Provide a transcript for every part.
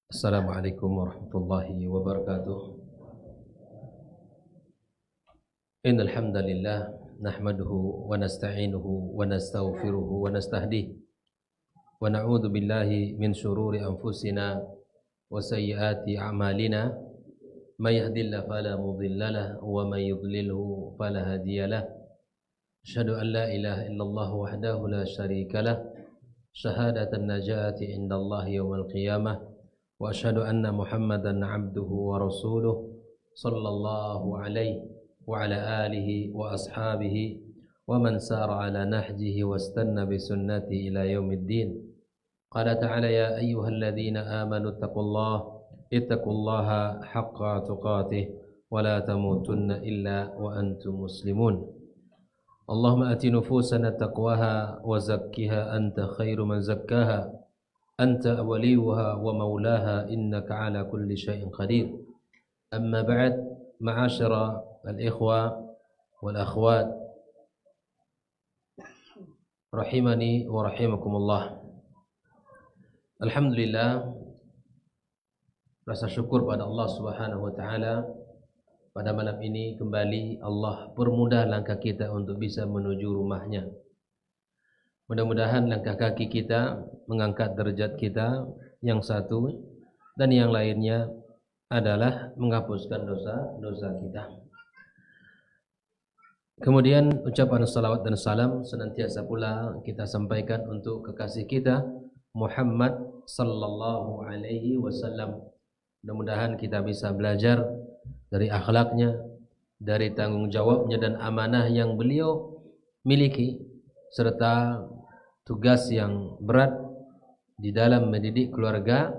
Assalamualaikum warahmatullahi wabarakatuh. Innal hamdalillah nahmaduhu wa nasta'inuhu wa nastaghfiruhu wa nastahdihi wa na'udzu billahi min shururi anfusina wa sayyiati a'malina may yahdihillahu fala mudilla lahu wa may yudlilhu fala hadiya lahu. Asyhadu an la ilaha illallah wahdahu la syarika lah syahadatan najati indallahi yaumil qiyamah wa asyhadu anna Muhammadan 'abduhu wa rasuluh sallallahu alaihi wa ala alihi wa ashabihi wa man sara ala nahjihi wastanna bi sunnati ila yaumiddin. Qala ta'ala ya ayyuhalladzina amanu ittaqullaha haqqa tuqatih wa la tamutunna illa wa antum muslimun. Allahumma ati nufusana taqwaha wa zakkiha anta khairu man zakkaha anta waliyuha wa maulaha innaka ala kulli syai'in qadir. Amma ba'd, ma'asyara al-ikhwa wal akhwat rahimani wa rahimakumullah. Alhamdulillah, rasa syukur pada Allah Subhanahu wa taala, pada malam ini kembali Allah permudah langkah kita untuk bisa menuju rumahnya. Mudah-mudahan langkah kaki kita mengangkat derajat kita yang satu, dan yang lainnya adalah menghapuskan dosa-dosa kita. Kemudian ucapan salawat dan salam senantiasa pula kita sampaikan untuk kekasih kita Muhammad sallallahu alaihi wasallam. Mudah-mudahan kita bisa belajar dari akhlaknya, dari tanggung jawabnya dan amanah yang beliau miliki, serta tugas yang berat di dalam mendidik keluarga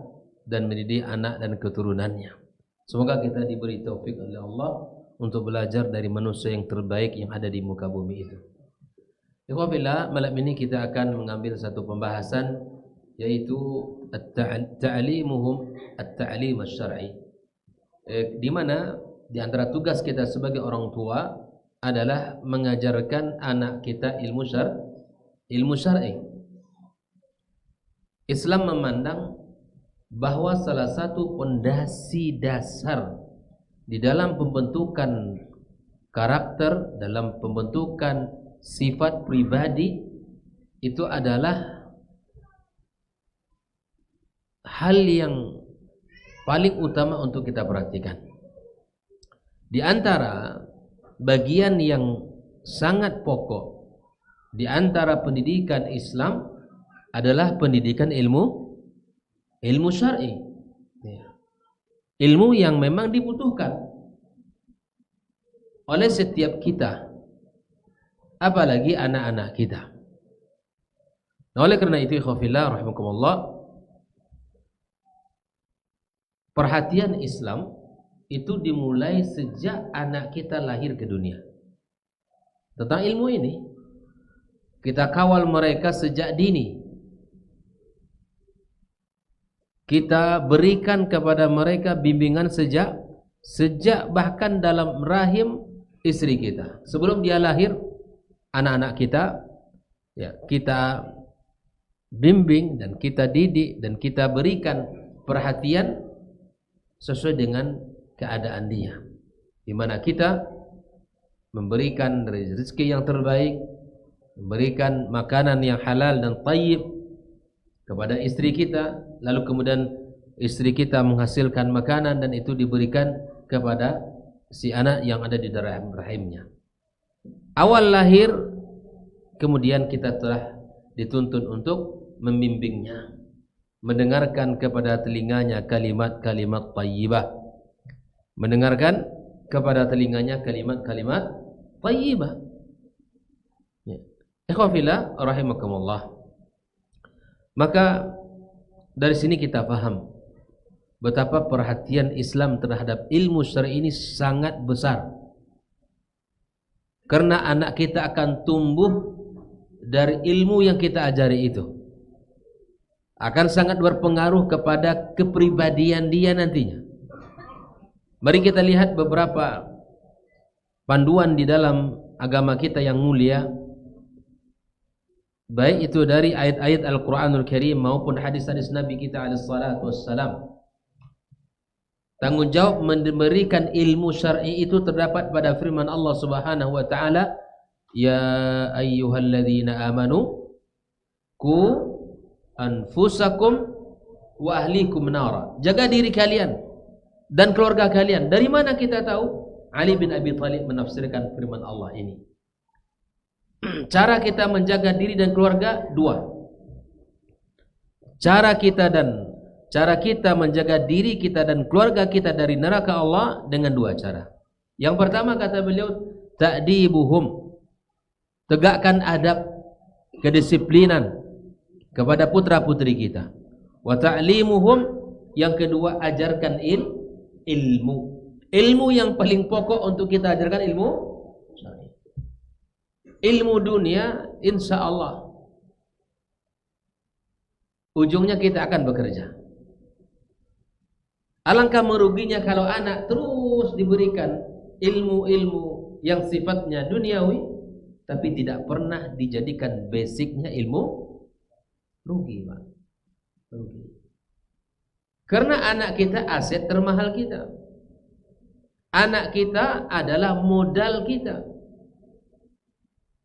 dan mendidik anak dan keturunannya. Semoga kita diberi taufik oleh Allah untuk belajar dari manusia yang terbaik yang ada di muka bumi itu. Ikhwafillah, malam ini kita akan mengambil satu pembahasan, yaitu at-ta'limuhum at-ta'lim asy-syar'i. Di mana di antara tugas kita sebagai orang tua adalah mengajarkan anak kita ilmu syar'i. Islam memandang bahwa salah satu pondasi dasar di dalam pembentukan karakter, dalam pembentukan sifat pribadi itu adalah hal yang paling utama untuk kita perhatikan. Di antara bagian yang sangat pokok di antara pendidikan Islam adalah pendidikan ilmu syar'i. Ilmu yang memang dibutuhkan oleh setiap kita, apalagi anak-anak kita. Nah, oleh karena itu ikhwafillah rahimakumullah, perhatian Islam itu dimulai sejak anak kita lahir ke dunia. Tentang ilmu ini kita kawal mereka sejak dini. Kita berikan kepada mereka bimbingan sejak bahkan dalam rahim istri kita. Sebelum dia lahir, anak-anak kita ya, kita bimbing dan kita didik dan kita berikan perhatian sesuai dengan keadaan dia, di mana kita memberikan rezeki yang terbaik, memberikan makanan yang halal dan thayyib kepada istri kita, lalu kemudian istri kita menghasilkan makanan dan itu diberikan kepada si anak yang ada di dalam rahimnya. Awal lahir, kemudian kita telah dituntun untuk membimbingnya, mendengarkan kepada telinganya kalimat-kalimat thayyibah, mendengarkan kepada telinganya kalimat-kalimat thayyibah. Ya. Ikhwafillah rahimakumullah. Maka dari sini kita paham betapa perhatian Islam terhadap ilmu syar'i ini sangat besar. Karena anak kita akan tumbuh dari ilmu yang kita ajari itu. Akan sangat berpengaruh kepada kepribadian dia nantinya. Mari kita lihat beberapa panduan di dalam agama kita yang mulia, baik itu dari ayat-ayat Al-Quranul Karim maupun hadis-hadis Nabi kita alaihi salatu wassalam. Tanggung jawab memberikan ilmu syar'i itu terdapat pada firman Allah Subhanahu wa taala, ya ayyuhalladzina amanu qu anfusakum wa ahlikum nara. Jaga diri kalian dan keluarga kalian. Dari mana kita tahu? Ali bin Abi Thalib menafsirkan firman Allah ini. Cara kita menjaga diri dan keluarga dua. Cara kita menjaga diri kita dan keluarga kita dari neraka Allah dengan dua cara. Yang pertama kata beliau, ta'dibuhum. Tegakkan adab, kedisiplinan kepada putra-putri kita. Wa ta'limuhum. Yang kedua, ajarkan ilmu. Ilmu yang paling pokok untuk kita ajarkan ilmu syar'i. Ilmu dunia insya Allah ujungnya kita akan bekerja. Alangkah meruginya kalau anak terus diberikan ilmu-ilmu yang sifatnya duniawi tapi tidak pernah dijadikan basicnya ilmu. Rugi, Pak. Rugi. Karena anak kita aset termahal kita. Anak kita adalah modal kita.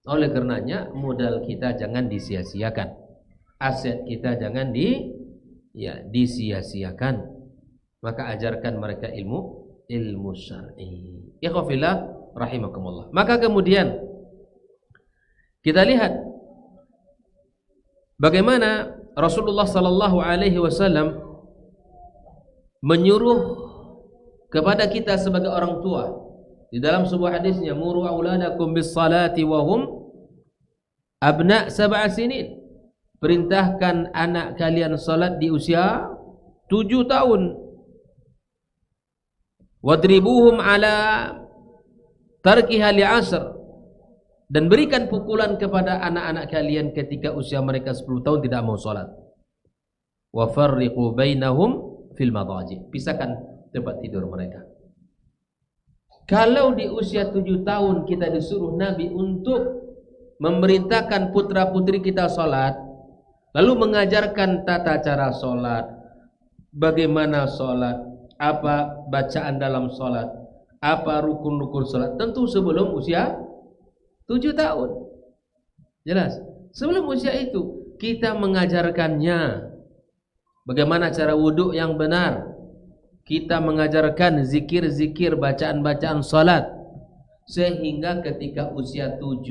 Oleh karenanya modal kita jangan disia-siakan. Aset kita jangan disia-siakan. Maka ajarkan mereka ilmu syar'i. Ikhwafillah rahimakumullah. Maka kemudian kita lihat bagaimana Rasulullah sallallahu alaihi wasallam menyuruh kepada kita sebagai orang tua. Di dalam sebuah hadisnya, muru auladakum bis salati wa hum abna 7 sinin. Perintahkan anak kalian salat di usia 7 tahun. Wadribuhum ala tarkiha li'asr. Dan berikan pukulan kepada anak-anak kalian ketika usia mereka 10 tahun tidak mau salat. Wa farriqu bainahum fil madaji. Pisahkan tempat tidur mereka. Kalau di usia 7 tahun kita disuruh Nabi untuk memerintahkan putra-putri kita sholat, lalu mengajarkan tata cara sholat, bagaimana sholat, apa bacaan dalam sholat, apa rukun-rukun sholat, tentu sebelum usia 7 tahun. Jelas? Sebelum usia itu kita mengajarkannya bagaimana cara wudhu yang benar. Kita mengajarkan zikir-zikir, bacaan-bacaan salat, sehingga ketika usia 7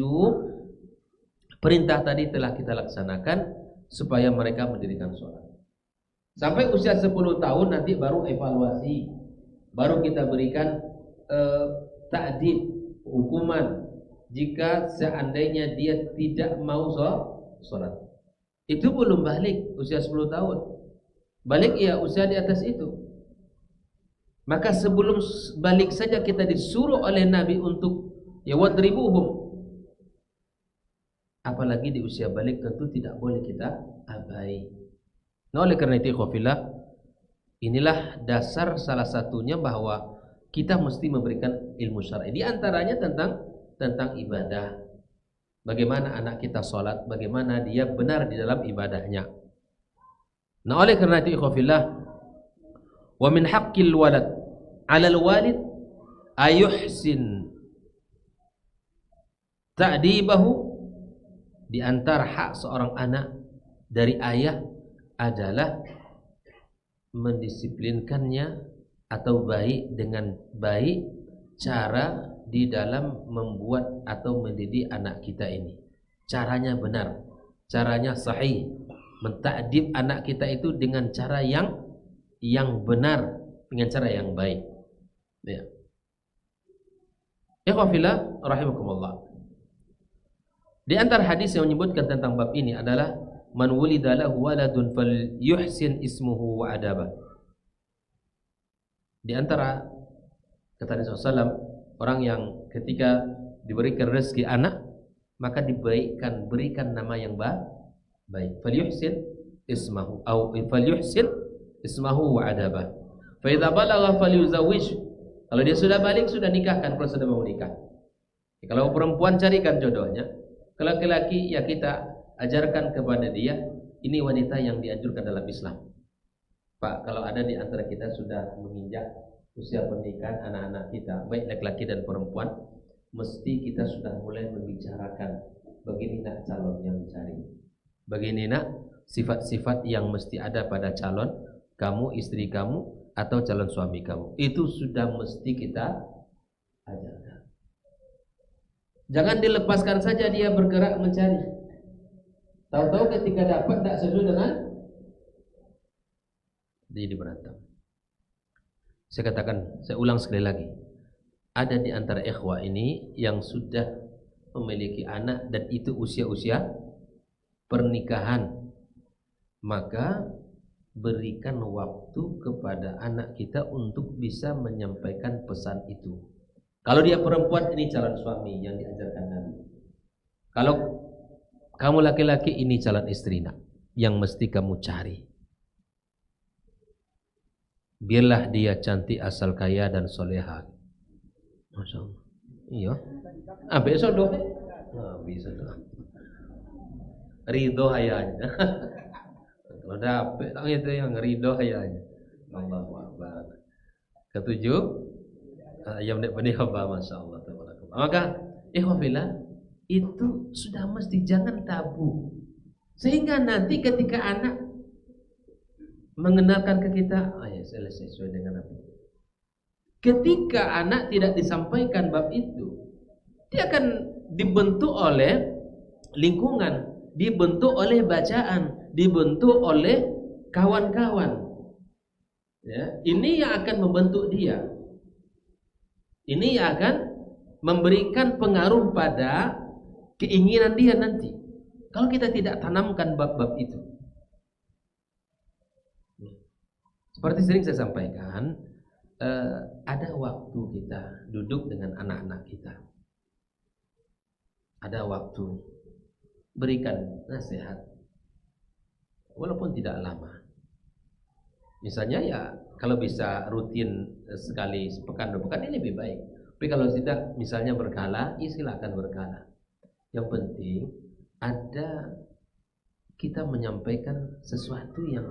perintah tadi telah kita laksanakan supaya mereka mendirikan salat. Sampai usia 10 tahun nanti baru evaluasi, baru kita berikan ta'dib, hukuman jika seandainya dia tidak mau salat. Itu belum balik usia 10 tahun. Balik ya usia di atas itu. Maka sebelum balik saja kita disuruh oleh Nabi untuk ya wadribuhum. Apalagi di usia balik tentu tidak boleh kita abai. Nah, oleh karena itu ikhwafillah, inilah dasar salah satunya bahwa kita mesti memberikan ilmu syar'i. Di antaranya tentang ibadah. Bagaimana anak kita sholat, bagaimana dia benar di dalam ibadahnya. Nah, oleh karena itu ikhwafillah, wa min haqqil walad 'alal walid ayuhsin ta'dibahu. Di antara hak seorang anak dari ayah adalah mendisiplinkannya atau dengan baik cara di dalam membuat atau mendidik anak kita ini. Caranya benar, caranya sahih. Mentakdib anak kita itu dengan cara yang benar, dengan cara yang baik. Ya. Ikhwafillah rahimakumullah. Di antara hadis yang menyebutkan tentang bab ini adalah man wulida lahu waladun falyuhsin ismuhu wa adabah. Di antara kata Nabi SAW, orang yang ketika diberikan rezeki anak maka berikan nama yang baik. Falyuhsin ismahu atau falyuhsin ismahu wa adabah. Fa idza balagha falyuzawwij. Kalau dia sudah balik sudah nikahkan kalau sudah mau nikah. Kalau perempuan carikan jodohnya, kalau laki-laki ya kita ajarkan kepada dia, ini wanita yang dianjurkan dalam Islam. Pak, kalau ada di antara kita sudah menginjak usia pernikahan anak-anak kita, baik laki-laki dan perempuan, mesti kita sudah mulai membicarakan begini nak calon yang dicari. Begini nak sifat-sifat yang mesti ada pada calon kamu, istri kamu, atau calon suami kamu. Itu sudah mesti kita ajarkan. Jangan dilepaskan saja dia bergerak mencari. Tahu-tahu ketika dapat tidak sesuai dengan jadi berantem. Saya katakan, saya ulang sekali lagi. Ada di antara ikhwah ini yang sudah memiliki anak dan itu usia-usia pernikahan. Maka berikan waktu kepada anak kita untuk bisa menyampaikan pesan itu. Kalau dia perempuan, ini calon suami yang diajarkan Nabi. Kalau kamu laki-laki, ini calon istri nak, yang mesti kamu cari. Biarlah dia cantik asal kaya dan soleha. Masya Allah. Iya. Besok doh. Bisa doh. Ridho hayanya. Kalau dapet itu yang ridho hayanya. Allahu Akbar. Ketujuh, yang menikmati hamba, Masya Allah. Maka ikhwafillah, itu sudah mesti jangan tabu. Sehingga nanti ketika anak mengenalkan ke kita, ya selesai sesuai dengan apa. Ketika anak tidak disampaikan bab itu, dia akan dibentuk oleh lingkungan, dibentuk oleh bacaan, dibentuk oleh kawan-kawan. Ya, ini yang akan membentuk dia. Ini yang akan memberikan pengaruh pada keinginan dia nanti. Kalau kita tidak tanamkan bab-bab itu. Seperti sering saya sampaikan, ada waktu kita duduk dengan anak-anak kita. Ada waktu berikan nasihat, walaupun tidak lama. Misalnya ya kalau bisa rutin sekali sepekan 2 pekan ini lebih baik. Tapi kalau tidak, misalnya berkala, ya silakan berkala. Yang penting ada kita menyampaikan sesuatu yang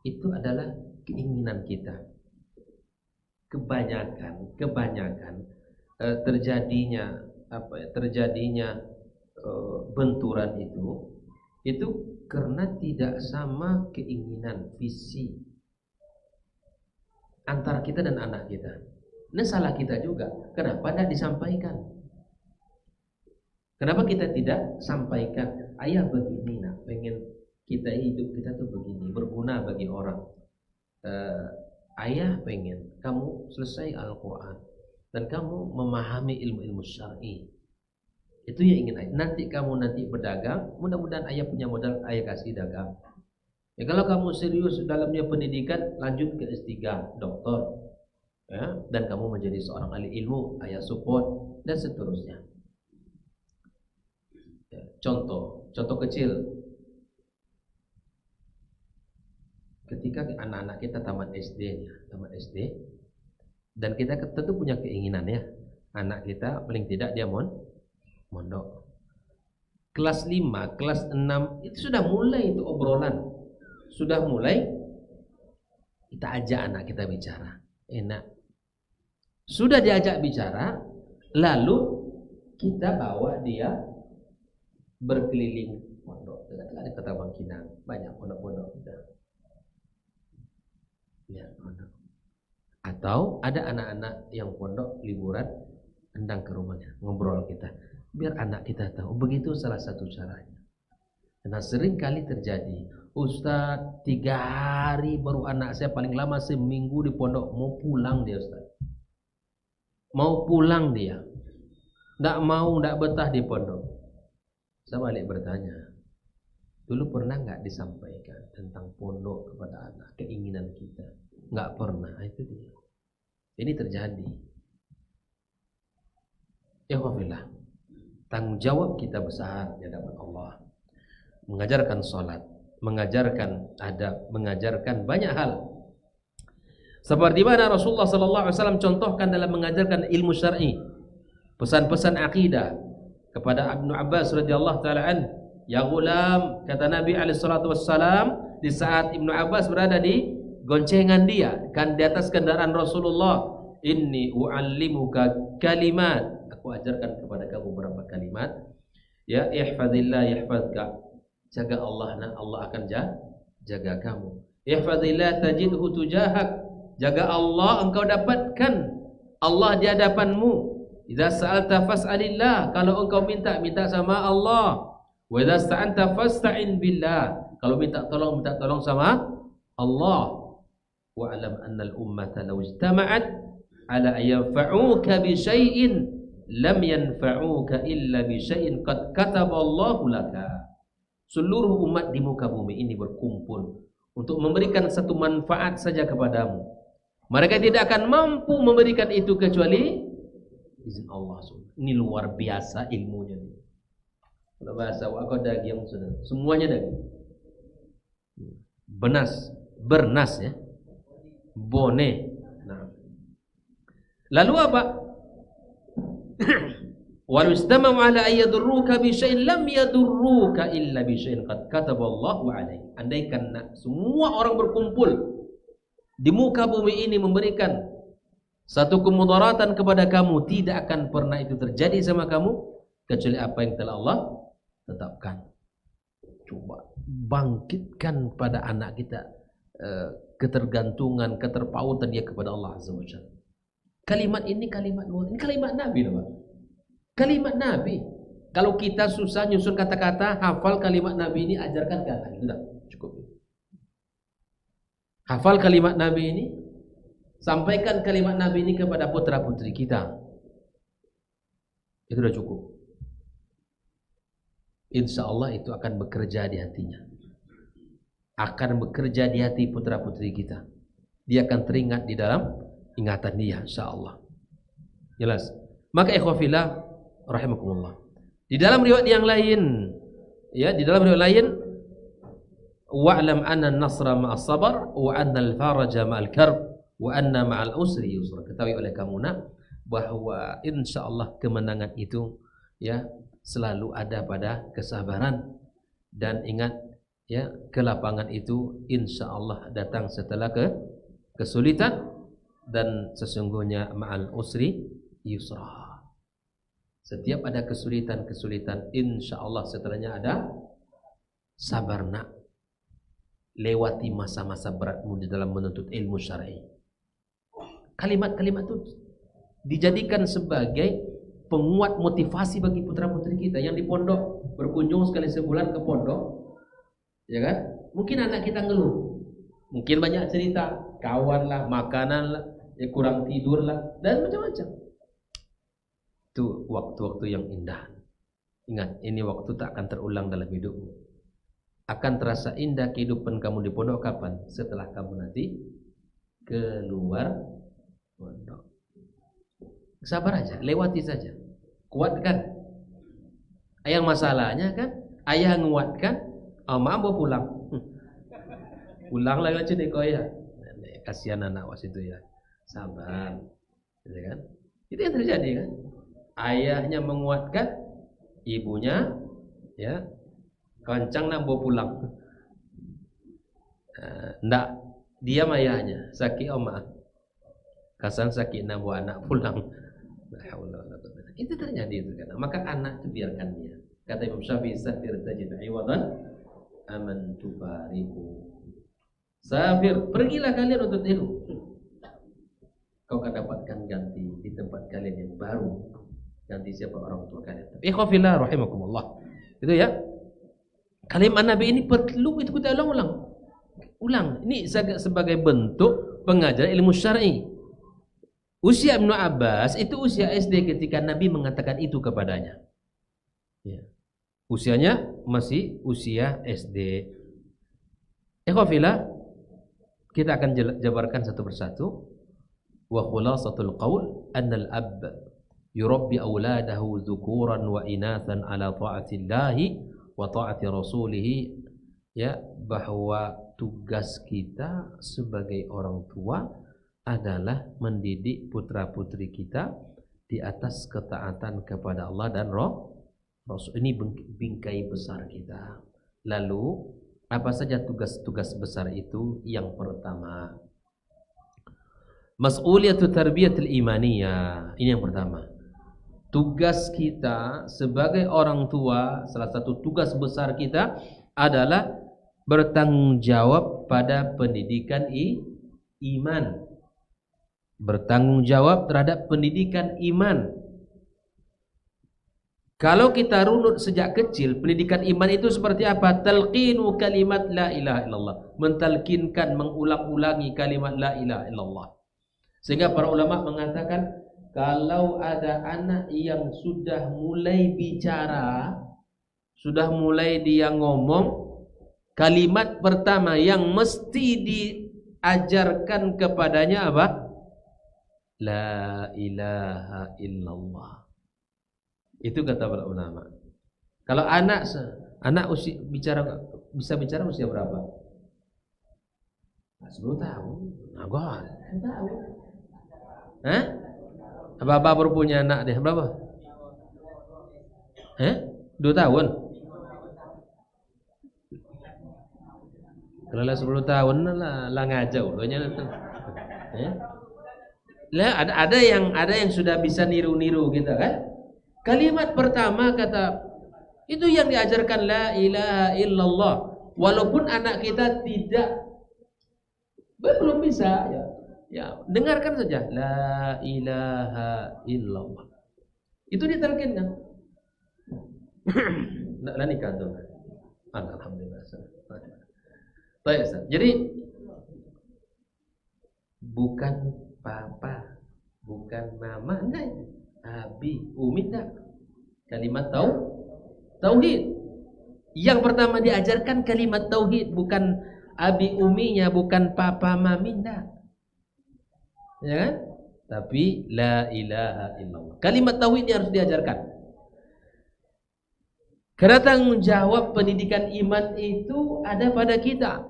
itu adalah keinginan kita. Kebanyakan terjadinya benturan itu karena tidak sama keinginan visi antara kita dan anak kita. Ini salah kita juga. Kenapa tidak disampaikan? Kenapa kita tidak sampaikan? Ayah begini nak, pengen kita hidup kita tuh begini, berguna bagi orang. Ayah pengen kamu selesai Al-Quran dan kamu memahami ilmu-ilmu syar'i. Itu yang ingin ayah. Nanti kamu berdagang, mudah-mudahan ayah punya modal, ayah kasih dagang. Ya, kalau kamu serius dalamnya pendidikan, lanjut ke S3 doktor, ya, dan kamu menjadi seorang ahli ilmu, ayah support dan seterusnya. Ya, contoh kecil. Ketika anak-anak kita tamat SD, dan kita tentu punya keinginan ya, anak kita paling tidak dia mondok. Kelas 5, kelas 6 itu sudah mulai itu obrolan. Sudah mulai kita ajak anak kita bicara. Enak. Sudah diajak bicara, lalu kita bawa dia berkeliling pondok. Dekat di Kota Bangkinang, banyak pondok-pondok kita. Ya, pondok. Atau ada anak-anak yang pondok liburan, undang ke rumahnya, ngobrol kita. Biar anak kita tahu, begitu salah satu caranya. Karena sering kali terjadi, Ustaz 3 hari baru anak saya, paling lama seminggu di pondok, mau pulang dia Ustaz. Mau pulang dia. Nggak betah di pondok. Saya balik bertanya, dulu pernah nggak disampaikan tentang pondok kepada anak, keinginan kita? Nggak pernah, itu dia. Ini terjadi. Ya wafilah, tanggung jawab kita besar di hadapan Allah. Mengajarkan sholat, mengajarkan adab, mengajarkan banyak hal. Seperti mana Rasulullah SAW contohkan dalam mengajarkan ilmu syar'i. pesan-pesan akidah kepada Ibnu Abbas radhiyallahu taala an. Ya gulam, kata Nabi alaihi salatu wassalam di saat Ibnu Abbas berada di goncengan dia kan di atas kendaraan Rasulullah, inni uallimuka kalimat, aku ajarkan kepada kamu beberapa kalimat. Ya, ihfazillah yahfazka, jaga Allah dan Allah akan jaga kamu. Ihfazillah tajidhu tujahak, jaga Allah engkau dapatkan Allah di hadapanmu. Idza sa'alta fas'alillah, kalau engkau minta sama Allah. Wa idza sta'anta fasta'in billah, kalau minta tolong sama Allah. Wa alam anna al-ummata law ijtama'at ala an yanfa'uka bi syai'in lam yanfa'uka illa bi syai'in qad kataballahu laka. Seluruh umat di muka bumi ini berkumpul untuk memberikan satu manfaat saja kepadamu, mereka tidak akan mampu memberikan itu kecuali izin Allah. Ini luar biasa ilmunya. Kalau bahasa aku daging sudah, semuanya daging. Bernas ya, bone. Nah. Lalu apa? Walau istama'u ala an yadurruka bi syai'in lam yadurruka illa bi syai'in qad kataballahu alaik. Andaikan semua orang berkumpul di muka bumi ini memberikan satu kemudaratan kepada kamu, tidak akan pernah itu terjadi sama kamu kecuali apa yang telah Allah tetapkan. Coba bangkitkan pada anak kita ketergantungan, keterpautan dia kepada Allah Azza wa Jalla. Kalimat ini kalimat Nabi, Pak. Kalimat Nabi. Kalau kita susah nyusun kata-kata, hafal kalimat Nabi ini, ajarkan ke anak. Sudah cukup. Hafal kalimat Nabi ini, sampaikan kalimat Nabi ini kepada putra-putri kita. Itu sudah cukup. Insya Allah itu akan bekerja di hatinya, akan bekerja di hati putra-putri kita. Dia akan teringat di dalam ingatan dia, insya Allah. Jelas. Maka ikhwafillah rahimakumullah, di dalam riwayat yang lain, ya, di dalam riwayat lain, wa'lam anna an-nasra ma'as sabar wa anna al-faraja ma'al karb wa anna ma'al usri yusra. Ketahui oleh kamu nak bahwa insyaallah kemenangan itu ya selalu ada pada kesabaran, dan ingat ya kelapangan itu insyaallah datang setelah kesulitan, dan sesungguhnya ma'al usri yusra. Setiap ada kesulitan insyaallah setelahnya ada sabar nak. Lewati masa-masa beratmu di dalam menuntut ilmu syar'i. Kalimat-kalimat itu dijadikan sebagai penguat motivasi bagi putra-putri kita yang di pondok, berkunjung sekali sebulan ke pondok, ya kan? Mungkin anak kita ngeluh, mungkin banyak cerita, kawan lah, makanan lah, ya kurang tidur lah, dan macam-macam. Itu waktu-waktu yang indah. Ingat, ini waktu tak akan terulang dalam hidupmu. Akan terasa indah kehidupan kamu di pondok kapan? Setelah kamu nanti keluar pondok. Sabar aja, lewati saja. Kuatkan. Yang masalahnya kan, ayah nguatkan, ama mau pulang. Pulang lagi aja deh kau ya. Kasihan anak was itu ya. Sabar. Gitu kan? Itu yang terjadi kan? Ayahnya menguatkan, ibunya ya kancang nak bawa pulang. Ndak, diam ayahnya, sakit oma. Kasan sakit nak bawa anak pulang. Itu terjadi itu kan. Maka anak itu biarkan dia. Kata Imam Syafi'i, safir tajid iwadan aman tufariku. Safir, pergilah kalian untuk ilmu. Kau akan dapatkan ganti di tempat kalian yang baru. Ganti siapa orang tua kalian. Ikhwafillah rahimakumullah. Itu ya. Kalimat Nabi ini perlu itu kita ulang. Ini sebagai bentuk pengajaran ilmu syar'i. Usia Ibnu Abbas itu usia SD ketika Nabi mengatakan itu kepadanya. Ya. Usianya masih usia SD. Ikhwafillah, kita akan jabarkan satu persatu. Wa khulasatul qaul annal ab yurabbi auladahu dzukuran wa inathan ala ta'atillahi wa ta'ati rasulih, ya, bahwa tugas kita sebagai orang tua adalah mendidik putra-putri kita di atas ketaatan kepada Allah dan Rasul. Ini bingkai besar kita. Lalu apa saja tugas-tugas besar itu? Yang pertama, mas'uliyatu tarbiyatul imaniyah. Ini yang pertama. Tugas kita sebagai orang tua, salah satu tugas besar kita adalah bertanggung jawab pada pendidikan iman. Bertanggung jawab terhadap pendidikan iman. Kalau kita runut sejak kecil, pendidikan iman itu seperti apa? Talqinu kalimat la ilaha illallah. Mentalkinkan, mengulang-ulangi kalimat la ilaha illallah. Sehingga para ulama mengatakan, kalau ada anak yang sudah mulai bicara, sudah mulai dia ngomong, kalimat pertama yang mesti diajarkan kepadanya apa? La ilaha illallah. Itu kata para ulama. Kalau anak usia bisa bicara usia berapa? 10 tahun. Agak tahu. Hah? Bapak baru punya anak deh, berapa? 2 tahun. Kalau lah 10 tahun lah ngajau lonya. Lah ada yang sudah bisa niru-niru gitu kan? Kalimat pertama kata itu yang diajarkan la ilaha illallah. Walaupun anak kita belum bisa ya dengarkan saja la ilaha illallah. Itu ditalkinkan. Nah, nikah tuh. Alhamdulillah. Baik, Ustaz. Jadi bukan papa, bukan mama, enggak. Abi, umi enggak. Kalimat tauhid. Yang pertama diajarkan kalimat tauhid, bukan abi uminya, bukan papa mami enggak. Ya kan? Tapi la ilaha illallah. Kalimat tauhid yang harus diajarkan. Karena tanggung jawab pendidikan iman itu ada pada kita.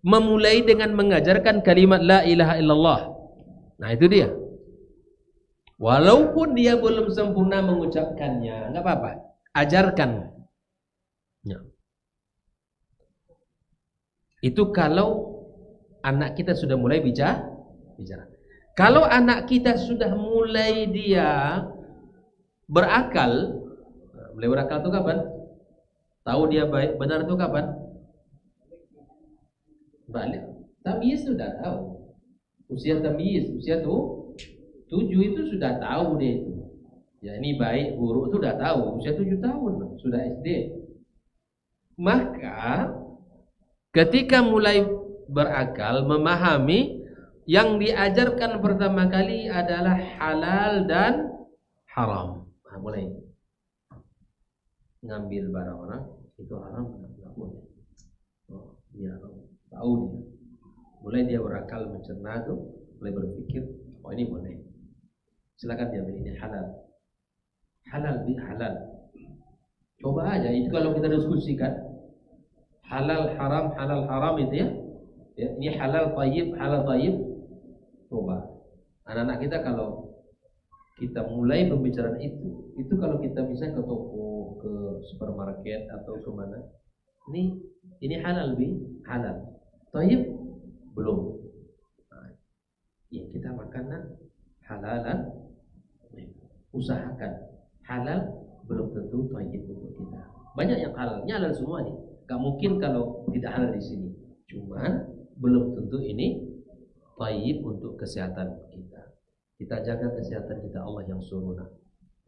Memulai dengan mengajarkan kalimat la ilaha illallah. Nah itu dia. Walaupun dia belum sempurna mengucapkannya, enggak apa-apa. Ajarkan. Ya. Itu kalau anak kita sudah mulai bicara. Kalau anak kita sudah mulai dia berakal, mulai berakal itu kapan? Tahu dia baik benar itu kapan? Balik. Tamyiz sudah tahu. Usia tamyiz, usia 7 itu sudah tahu dia itu. Ya ini baik buruk itu sudah tahu. Usia 7 tahun sudah SD. Maka ketika mulai berakal, memahami, yang diajarkan pertama kali adalah halal dan haram. Nah, mulai ngambil barang orang itu haram, enggak boleh. Oh, dia tahu dia. Mulai dia berakal mencerna tuh, mulai berpikir, oh ini boleh. Silakan dia ini halal. Halal halal. Coba aja itu kalau kita diskusikan halal haram itu ya. Ini halal thayyib. Coba. Anak-anak kita kalau kita mulai pembicaraan itu kalau kita bisa ke toko, ke supermarket atau ke mana. Ini halal halal. Thayyib belum. Nah, ya kita makan halalan. Usahakan halal belum tentu thayyib untuk kita. Banyak yang halal semua nih. Gak mungkin kalau tidak halal di sini. Cuman belum tentu ini thayyib untuk kesehatan kita. Kita jaga kesehatan kita, Allah yang suruh.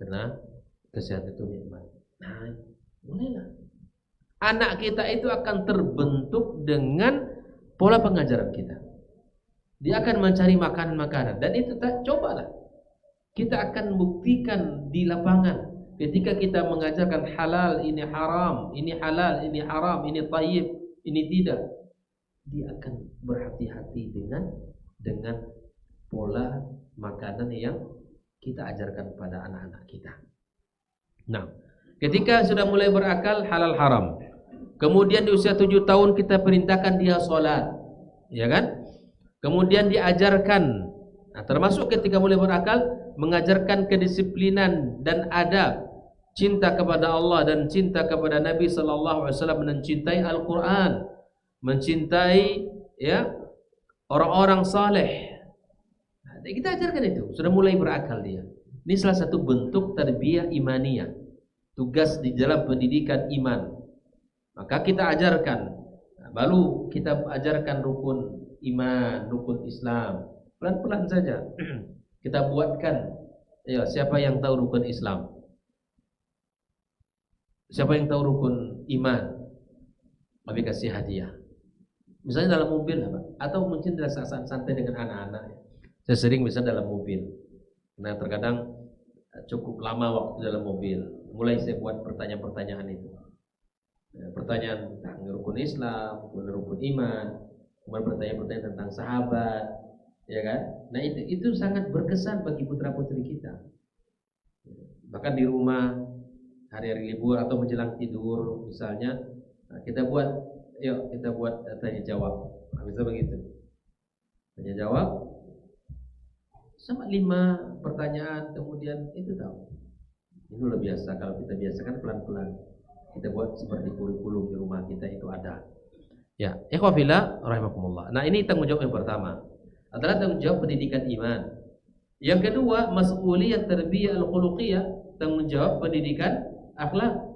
Karena kesehatan itu nikmat. Nah, mulailah. Anak kita itu akan terbentuk dengan pola pengajaran kita. Dia akan mencari makanan-makanan dan itu cobalah. Kita akan buktikan di lapangan ketika kita mengajarkan halal, ini haram, ini halal, ini haram, ini thayyib, ini tidak. Dia akan berhati-hati dengan pola makanan yang kita ajarkan pada anak-anak kita. Nah, ketika sudah mulai berakal halal haram. Kemudian di usia 7 tahun kita perintahkan dia sholat, ya kan? Kemudian diajarkan Nah, termasuk ketika mulai berakal, mengajarkan kedisiplinan dan adab, cinta kepada Allah dan cinta kepada Nabi sallallahu alaihi wasallam, mencintai Al-Qur'an, mencintai ya orang-orang saleh. Nah, kita ajarkan itu, sudah mulai berakal dia. Ini salah satu bentuk tarbiyah imaniyah, tugas di dalam pendidikan iman. Maka kita ajarkan, nah, baru kita ajarkan rukun iman, rukun Islam. Pelan-pelan saja kita buatkan. Ya, siapa yang tahu rukun Islam? Siapa yang tahu rukun iman? Kami kasih hadiah. Misalnya dalam mobil apa? Atau mungkin dalam saat santai dengan anak-anak. Saya sering misalnya dalam mobil. Nah, terkadang cukup lama waktu dalam mobil. Mulai saya buat pertanyaan-pertanyaan itu. Pertanyaan tentang rukun Islam, rukun iman, kemudian pertanyaan-pertanyaan tentang sahabat, ya kan? Nah, itu sangat berkesan bagi putra-putri kita. Bahkan di rumah hari-hari libur atau menjelang tidur misalnya, nah, kita buat tanya jawab. Nah, bisa begitu. Tanya jawab sama 5 pertanyaan, kemudian itu tahu. Ini luar biasa. Kalau kita biasakan pelan-pelan, kita buat seperti kurikulum di rumah kita itu ada. Ya, ikhwah fillah rahimakumullah. Nah, ini tanggung jawab yang pertama, adalah tanggung jawab pendidikan iman. Yang kedua, mas'uliyat tarbiyah al-khuluqiyah, tanggung jawab pendidikan akhlak.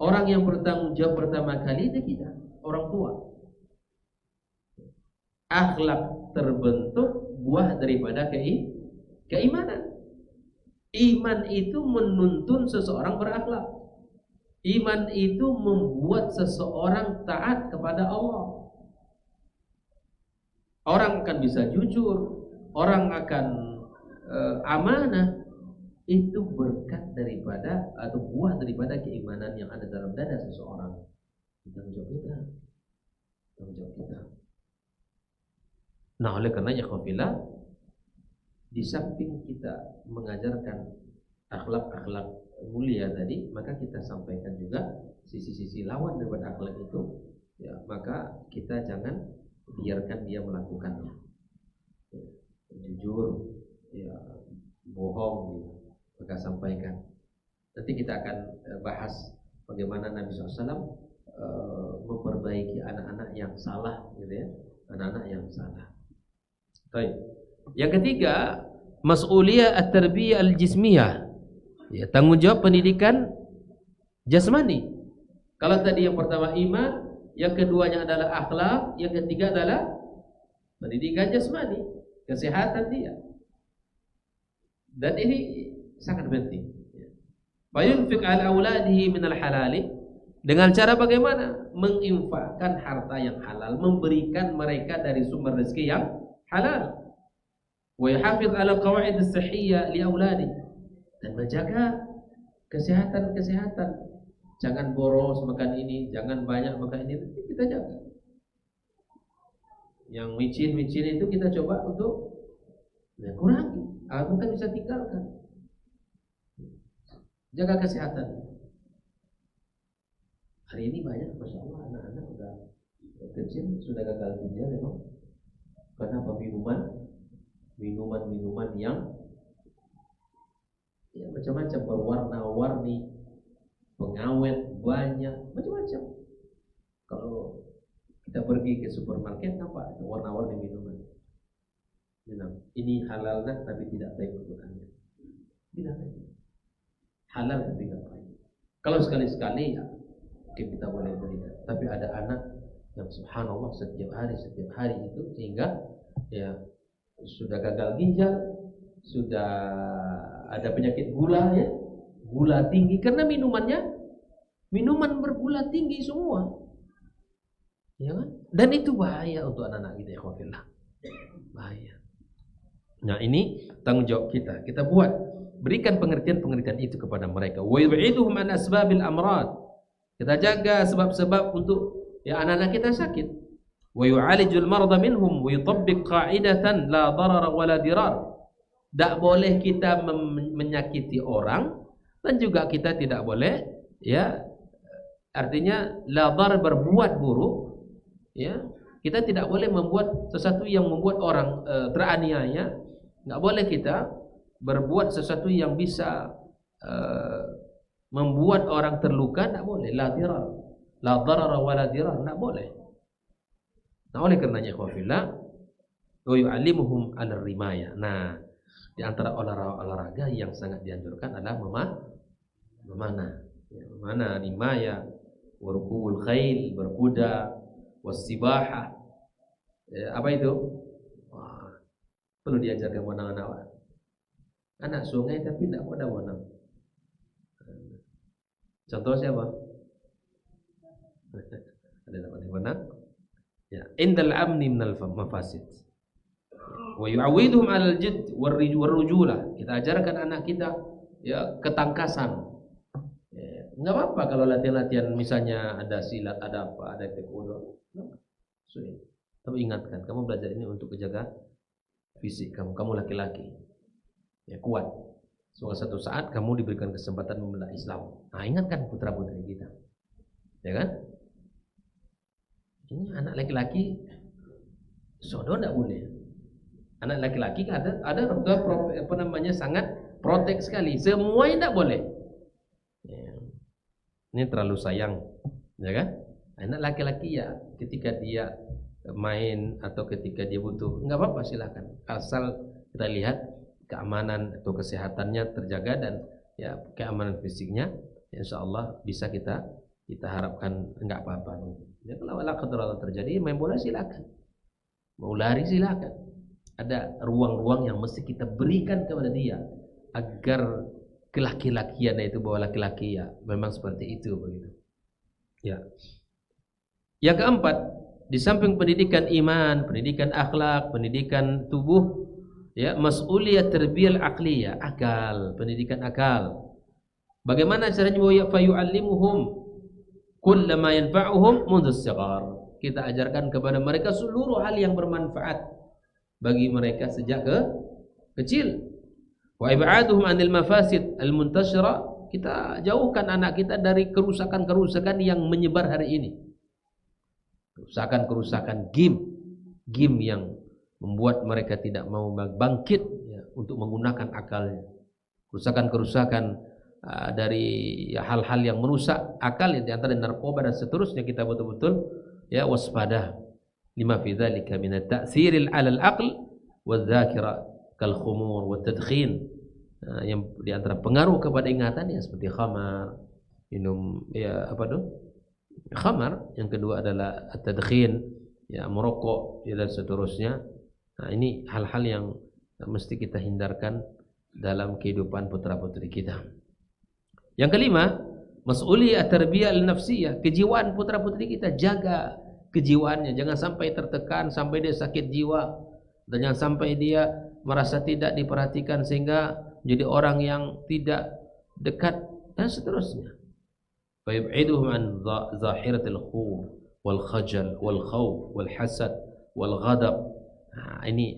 Orang yang bertanggung jawab pertama kali itu kita, orang tua. Akhlak terbentuk buah daripada keimanan. Iman itu menuntun seseorang berakhlak. Iman itu membuat seseorang taat kepada Allah. Orang akan bisa jujur, orang akan amanah. Itu berkat daripada atau buah daripada keimanan yang ada dalam dada seseorang. Tanggung jawab kita. Tanggung jawab kita. Nah, oleh karenanya ikhwafillah, di samping kita mengajarkan akhlak-akhlak mulia tadi, maka kita sampaikan juga sisi-sisi lawan daripada akhlak itu. Ya, maka kita jangan biarkan dia melakukannya. Ya, jujur, ya, bohong, ya, maka sampaikan. Nanti kita akan bahas bagaimana Nabi SAW memperbaiki anak-anak yang salah, gitu ya, anak-anak yang salah. Baik. Yang ketiga, mas'uliyah at-tarbiyah al-jismiyah. Ya, tanggung jawab pendidikan jasmani. Kalau tadi yang pertama iman, yang keduanya adalah akhlak, yang ketiga adalah pendidikan jasmani, kesehatan dia. Dan ini sangat penting. Fayunfiq ala auladihi minal halali, dengan cara bagaimana? Menginfakkan harta yang halal, memberikan mereka dari sumber rezeki yang halal. Wa yahfiz ala qawaid as-sihhiyah li auladi, dan menjaga kesehatan. Jangan boros makan ini, jangan banyak makan ini, kita jaga. Yang micin itu kita coba untuk kurangi, atau kan bisa tinggalkan. Jaga kesehatan. Hari ini banyak, masya Allah, anak-anak udah kecil sudah gagal ginjal memang. Karena apa? Minuman yang ya macam-macam, berwarna-warni, pengawet banyak, macam-macam. Kalau kita pergi ke supermarket, apa? Warna-warni minuman. Ini halal nak, tapi tidak baik untuk Anda. Tidak baik. Halal tapi tidak baik. Kalau sekali-sekali ya kita boleh berikan. Tapi ada anak yang subhanallah setiap hari itu, sehingga ya sudah gagal ginjal, sudah ada penyakit gula, ya, gula tinggi karena minuman bergula tinggi semua, ya kan? Dan itu bahaya untuk anak-anak kita, ikhwafillah, bahaya. Nah, ini tanggung jawab kita. Kita berikan pengertian itu kepada mereka. Wa yub'iduhum an asbabil amrad. Kita jaga sebab-sebab untuk ya anak-anak kita sakit. Wa yu'alijul marda minhum wa yutabbiq qa'idatan la darara wa la dirar. Tak boleh kita menyakiti orang, dan juga kita tidak boleh ya, artinya la darar, berbuat buruk, ya, Kita tidak boleh membuat sesuatu yang membuat orang teraniaya. Nggak boleh kita berbuat sesuatu yang bisa membuat orang terluka. Nggak boleh. La dirar, la darara wa la dirar. Nggak boleh. Nah, oleh karenanya ikhwafillah, wa yu'allimuhum 'ala rimaya. Nah, di antara olahraga yang sangat dianjurkan adalah memanah. Ya, memanah, rimaya, warukubul khail, berkuda, wasibahah. Apa itu? Wah, perlu diajarkan anak-anak. Anak sungai tapi tidak pada wanang. Contoh siapa? Ada yang wanang? Ya, indal amni minal mafasid. Wa yu'awwiduhum 'alal jidd warrujulah. Kita ajarkan anak kita ya ketangkasan. Enggak apa-apa kalau latihan-latihan misalnya ada silat, ada apa, ada taekwondo. Tapi ingatkan, kamu belajar ini untuk menjaga fisik kamu. Kamu laki-laki. Ya kuat. Suatu saat kamu diberikan kesempatan membela Islam. Nah, ingatkan putra-putri kita. Ya kan? Ini anak laki-laki sodo enggak boleh. Anak laki-laki ada apa namanya sangat protek sekali. Semuanya enggak boleh. Ya. Ini terlalu sayang, ya kan? Anak laki-laki ya ketika dia main atau ketika dia butuh, enggak apa-apa silakan. Asal kita lihat keamanan atau kesehatannya terjaga dan ya keamanan fisiknya, insyaallah bisa kita harapkan enggak apa-apa. Ya, kalau Allah terjadi main bola silakan. Mau lari silakan. Ada ruang-ruang yang mesti kita berikan kepada dia agar kelaki-lakian itu bahwa laki-laki ya memang seperti itu begitu. Ya. Yang keempat, di samping pendidikan iman, pendidikan akhlak, pendidikan tubuh, ya, mas'uliyat tarbiyah aqliyah, akal, pendidikan akal. Bagaimana caranya wa yu'allimuhum kullama yanfa'uhum mundu as-sighar. Kita ajarkan kepada mereka seluruh hal yang bermanfaat bagi mereka sejak kecil. Wa ib'aduhum 'anil mafasid al-muntashira, kita jauhkan anak kita dari kerusakan-kerusakan yang menyebar hari ini. Kerusakan-kerusakan game yang membuat mereka tidak mau bangkit ya, untuk menggunakan akalnya. Kerusakan-kerusakan dari hal-hal yang merusak akal, di antara narkoba dan seterusnya. Kita betul-betul ya waspada lima fi dzalika min at-ta'thiril 'ala al-aql wadh-dhakira kal khumur wa tadkhin. Yang di antara pengaruh kepada ingatan ya seperti khamar, minum ya apa tuh? Khamar. Yang kedua adalah at-tadkhin, ya merokok ya, dan seterusnya. Nah, ini hal-hal yang mesti kita hindarkan dalam kehidupan putra-putri kita. Yang kelima, mas'uliyah tarbiyah al-nafsiyah, kejiwaan putra-putri kita, jaga kejiwaannya, jangan sampai tertekan sampai dia sakit jiwa, dan jangan sampai dia merasa tidak diperhatikan sehingga jadi orang yang tidak dekat dan seterusnya. Fa yub'iduhum an zahiratil khuf wal khajal wal khauf wal hasad wal ghadab. Nah, ini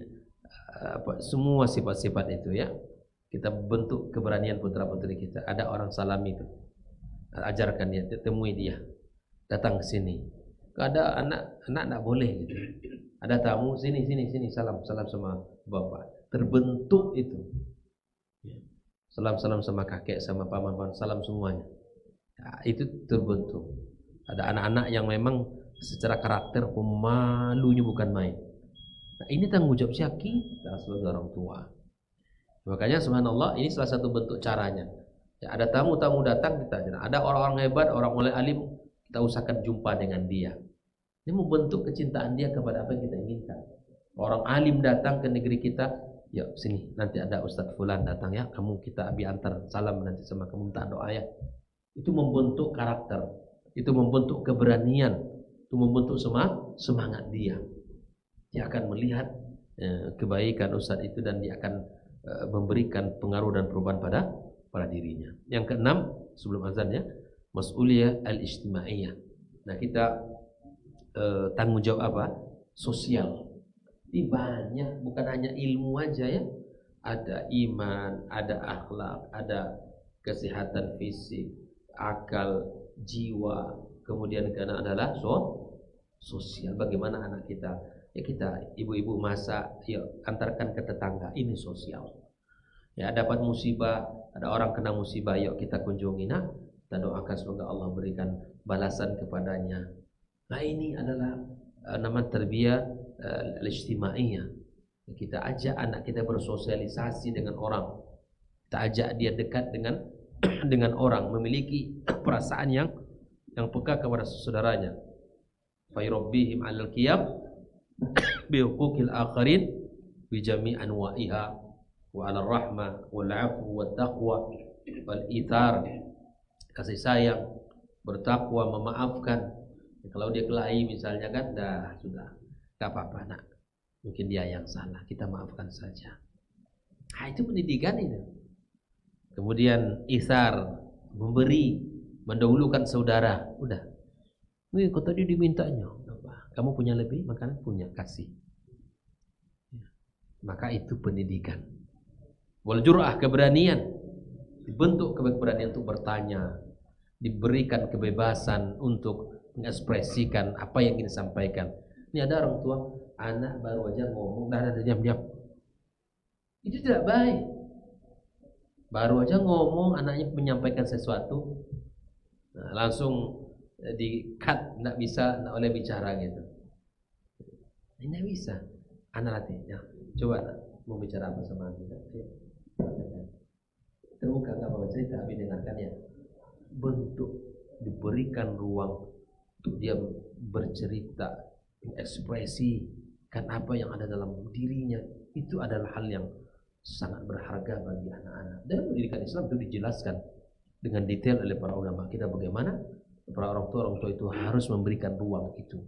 semua sifat-sifat itu ya. Kita bentuk keberanian putra-putri kita. Ada orang salami itu, ajarkan dia, temui dia, datang ke sini. Ada anak tidak boleh gitu. Ada tamu, sini salam sama bapak. Terbentuk itu. Salam sama kakek, sama paman, salam semuanya. Nah, itu terbentuk. Ada anak-anak yang memang secara karakter pemalunya bukan main. Nah, ini tanggung jawab kita sebagai orang tua. Makanya subhanallah, ini salah satu bentuk caranya. Ya, ada tamu-tamu datang, kita ada orang-orang hebat, orang mulai alim, kita usahakan jumpa dengan dia. Ini membentuk kecintaan dia kepada apa yang kita inginkan. Orang alim datang ke negeri kita, ya sini nanti ada Ustadz Fulan datang ya, kamu kita antar salam nanti sama kamu, minta doa ya. Itu membentuk karakter, itu membentuk keberanian, itu membentuk semangat dia. Dia akan melihat kebaikan Ustadz itu dan dia akan memberikan pengaruh dan perubahan pada dirinya. Yang keenam, sebelum azan ya, mas'uliyah al-ijtimaiyah. Nah, kita tanggung jawab apa? Sosial. Ini banyak, bukan hanya ilmu aja ya. Ada iman, ada akhlak, ada kesehatan fisik, akal, jiwa, kemudian karena adalah Sosial, bagaimana anak kita, ya kita ibu-ibu masak, yuk antarkan ke tetangga, ini sosial. Ya dapat musibah, ada orang kena musibah, yuk kita kunjungi, nah kita doakan semoga Allah berikan balasan kepadanya. Nah ini adalah nama tarbiyah al-ijtimaiyah. Kita ajak anak kita bersosialisasi dengan orang, kita ajak dia dekat dengan dengan orang, memiliki perasaan yang peka kepada saudaranya. Fa yurabbihim 'alal qiyam bi huquqil akharin bi jami' anwa'iha wa 'alal rahmah wal 'afwu wat taqwa wal ithar, kasih sayang, bertakwa, memaafkan. Kalau dia kelahi misalnya kan, dah sudah, enggak apa-apa nak, mungkin dia yang salah, kita maafkan saja. Nah, itu pendidikan itu. Kemudian isar, memberi, mendahulukan saudara. Udah. Wih, kok tadi dimintanya. Kamu punya lebih, makanan punya, kasih. Maka itu pendidikan. Wal jur'ah, keberanian. Dibentuk keberanian untuk bertanya. Diberikan kebebasan untuk mengekspresikan apa yang ingin disampaikan. Ini ada orang tua, anak baru aja ngomong, dah diam-diam. Itu tidak baik. Baru aja ngomong, anaknya menyampaikan sesuatu, nah, langsung di-cut, nggak bisa, nggak boleh bicara gitu. Ini nggak bisa. Anak latih, ya, coba nak, mau bicara apa sama kita? Terbuka, nggak apa-apa cerita, tapi dengarkan ya. Bentuk diberikan ruang untuk dia bercerita, mengekspresikan apa yang ada dalam dirinya, itu adalah hal yang sangat berharga bagi anak-anak. Dan pendidikan Islam itu dijelaskan dengan detail oleh para ulama kita bagaimana para orang tua itu harus memberikan ruang itu.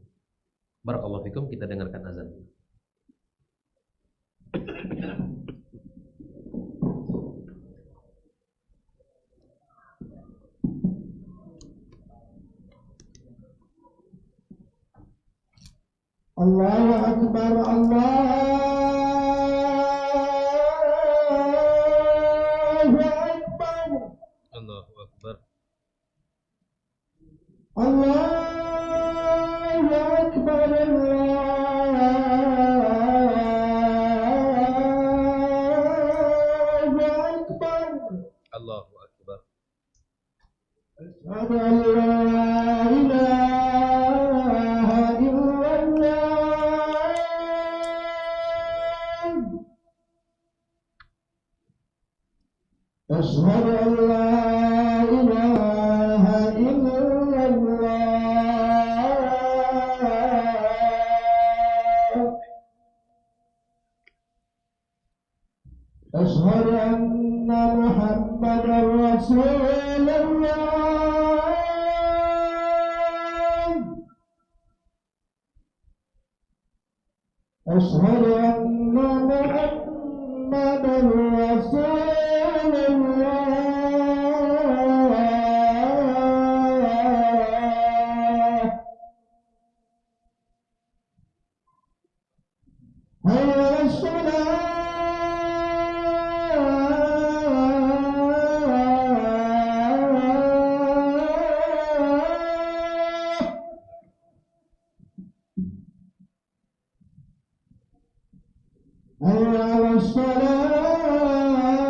Barakallahu fikum, kita dengarkan azan. Allahu Akbar, Allahu Akbar. Allahu Akbar, Allahu Akbar. Asyhadu an la ilaha illallah. Asyhadu an la ilaha illallah. Asyhadu anna Muhammadar Rasulullah. Asyhadu anna Muhammadar Rasulullah. Hayya 'alas salah. Hayya 'alas salah.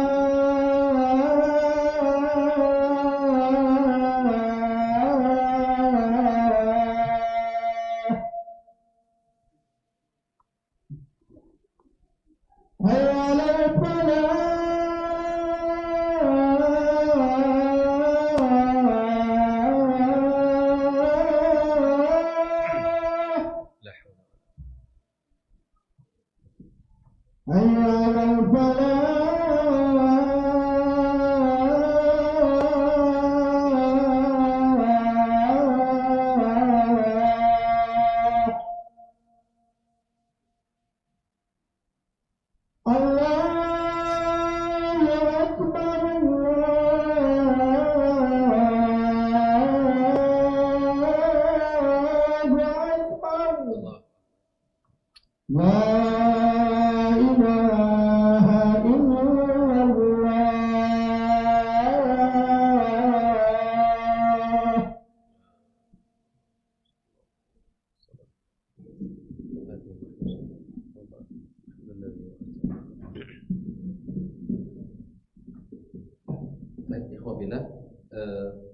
ikhwafillah,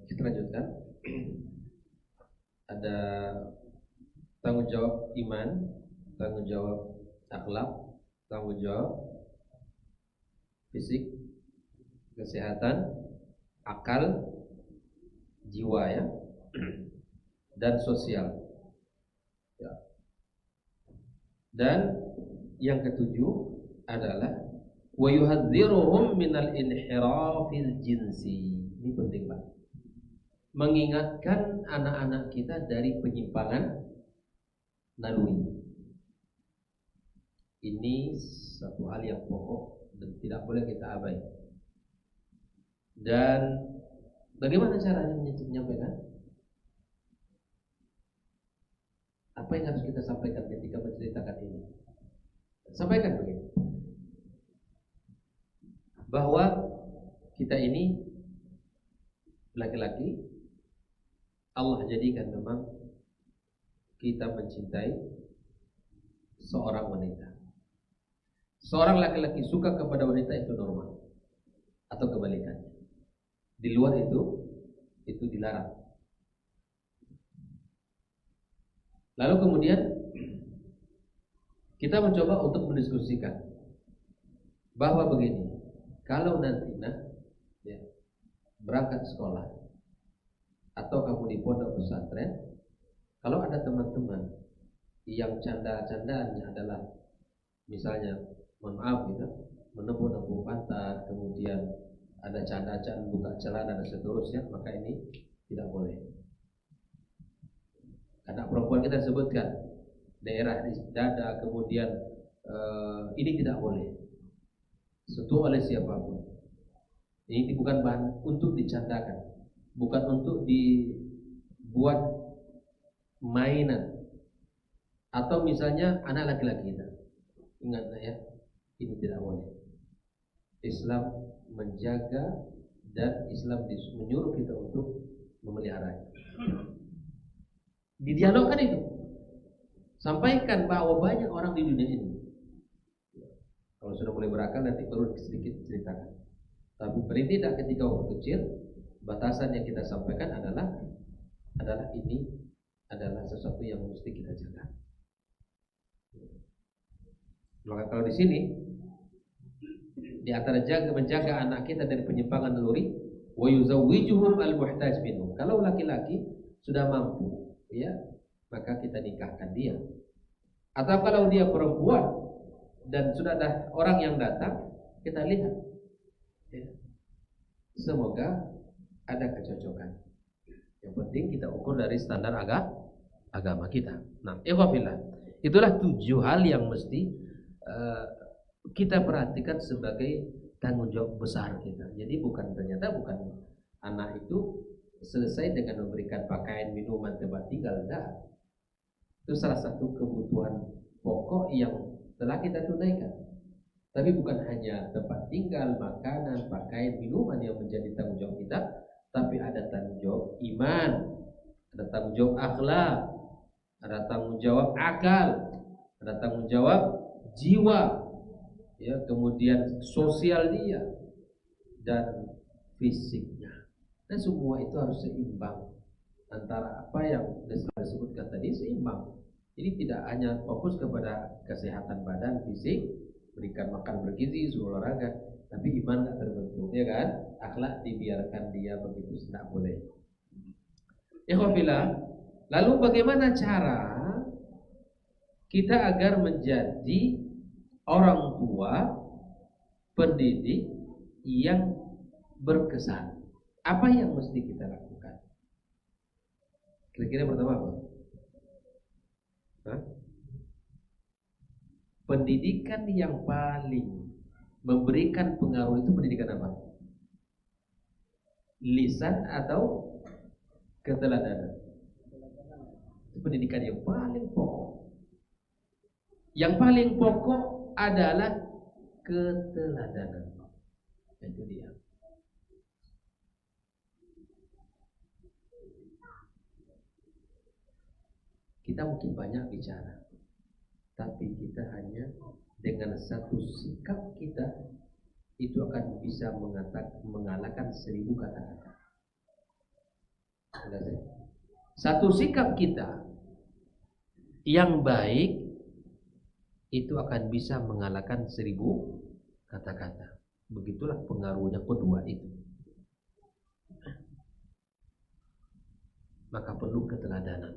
kita lanjutkan. Ada tanggung jawab iman, tanggung jawab akhlak, tanggung jawab fisik, kesehatan, akal, jiwa ya, dan sosial. Ya. Dan yang ketujuh adalah wa yuhadziruhum minal inhirafil jinsi. Ini penting Pak. Mengingatkan anak-anak kita dari penyimpangan naluri. Ini satu hal yang pokok dan tidak boleh kita abaikan. Dan bagaimana caranya menyampaikan? Apa yang harus kita sampaikan ketika menceritakan ini? Sampaikan begini, bahwa kita ini laki-laki, Allah jadikan memang kita mencintai seorang wanita. Seorang laki-laki suka kepada wanita itu normal, atau kebalikannya. Di luar itu dilarang. Lalu kemudian kita mencoba untuk mendiskusikan bahwa begini, kalau nanti ya, berangkat sekolah atau kamu di pondok pesantren, kalau ada teman-teman yang canda-candaannya adalah misalnya, mohon maaf gitu, menepuk-nepuk pantat, kemudian ada canda-canda buka celana dan seterusnya, maka ini tidak boleh. Anak perempuan kita sebutkan daerah di dada, kemudian ini tidak boleh sentuh oleh siapapun. Ini bukan bahan untuk dicandakan, bukan untuk dibuat mainan. Atau misalnya anak laki-laki kita, ingat ya, ini tidak boleh. Islam menjaga dan Islam menyuruh kita untuk memelihara. Didialogkan itu, sampaikan bahwa banyak orang di dunia ini. Kalau sudah mulai berakal nanti perlu sedikit ceritakan. Tapi paling tidak ketika waktu kecil, batasan yang kita sampaikan adalah ini adalah sesuatu yang mesti kita jaga. Maka kalau di sini di antara menjaga anak kita dari penyimpangan naluri, wa yuzawwijuhum al-muhtaj minhum. Kalau laki-laki sudah mampu, ya, maka kita nikahkan dia. Atau kalau dia perempuan dan sudah ada orang yang datang, kita lihat. Ya. Semoga ada kecocokan. Yang penting kita ukur dari standar agama kita. Nah, ikhwafillah, itulah 7 hal yang mesti kita perhatikan sebagai tanggung jawab besar kita. Jadi ternyata bukan anak itu selesai dengan memberikan pakaian, minuman, tempat tinggal, enggak. Itu salah satu kebutuhan pokok yang telah kita tunaikan. Tapi bukan hanya tempat tinggal, makanan, pakaian, minuman yang menjadi tanggung jawab kita, tapi ada tanggung jawab iman, ada tanggung jawab akhlak, ada tanggung jawab akal, ada tanggung jawab jiwa, ya, kemudian sosial dia dan fisiknya. Dan semua itu harus seimbang antara apa yang saya sebutkan tadi, seimbang. Jadi tidak hanya fokus kepada kesehatan badan fisik, berikan makan bergizi, suruh olahraga, tapi iman nggak terbentuk, ya kan? Akhlak dibiarkan dia begitu, tidak boleh. Ikhwafillah, lalu bagaimana cara kita agar menjadi orang tua pendidik yang berkesan? Apa yang mesti kita lakukan? Kira-kira pertama apa? Pendidikan yang paling memberikan pengaruh itu pendidikan apa? Lisan atau keteladanan? Itu pendidikan yang paling pokok. Yang paling pokok adalah keteladanan. Itu dia. Kita mungkin banyak bicara, tapi kita hanya dengan satu sikap kita itu akan bisa mengalahkan 1000 kata-kata. Satu sikap kita yang baik itu akan bisa mengalahkan 1000 kata-kata. Begitulah pengaruhnya kedua itu. Maka perlu keteladanan.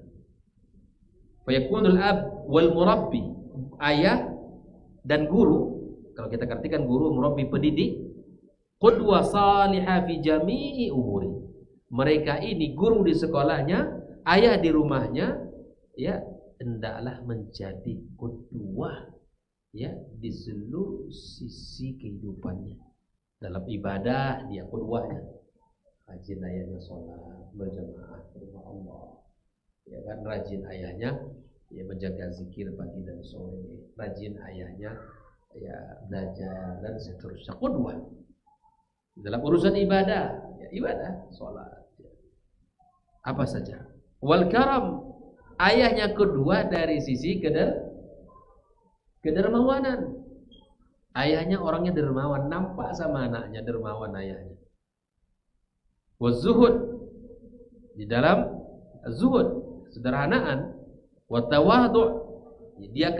Fayakunul ab wal murabbi, ayah dan guru. Kalau kita artikan guru, murabbi, pendidik, qudwa salihah fi jami'i umuri. Mereka ini guru di sekolahnya, ayah di rumahnya, ya, hendaklah menjadi qudwah, ya, di seluruh sisi kehidupannya. Dalam ibadah dia qudwahnya. Rajin ayahnya sholat berjamaah ke rumah Allah, ya kan, rajin ayahnya ya menjaga zikir pagi dan sore, rajin ayahnya ya belajar dan seterusnya. Qudwah dalam urusan ibadah, ya, ibadah sholat, ya, apa saja. Wal karam, ayahnya kedua dari sisi kedermawanan. Ayahnya orangnya dermawan, nampak sama anaknya dermawan ayahnya. Wazuhud, di dalam zuhud, sederhanaan. Watawadhu', dia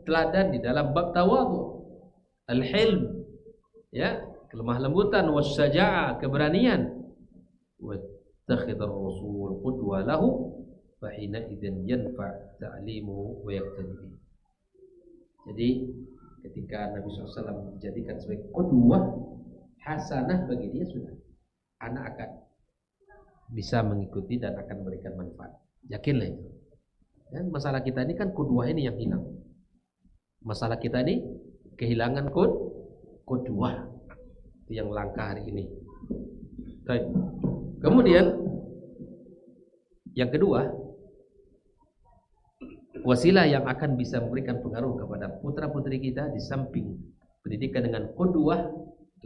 teladan di dalam bab tawadhu'. Al-hilm, ya, kelemah lembutan. Wasyaja'ah, keberanian. Wattakhidar rasul qudwa lahu fahina idzan yanfa' ta'limuhu wa yaqtadi. Jadi ketika Nabi SAW dijadikan sebagai qudwah hasanah bagi dia, sudah, anak akan bisa mengikuti dan akan memberikan manfaat. Yakinlah itu. Dan masalah kita ini kan qudwah ini yang hilang. Masalah kita ini kehilangan qudwah. Itu yang langka hari ini. Baik. Kemudian yang kedua, wasilah yang akan bisa memberikan pengaruh kepada putra-putri kita di samping pendidikan dengan qudwah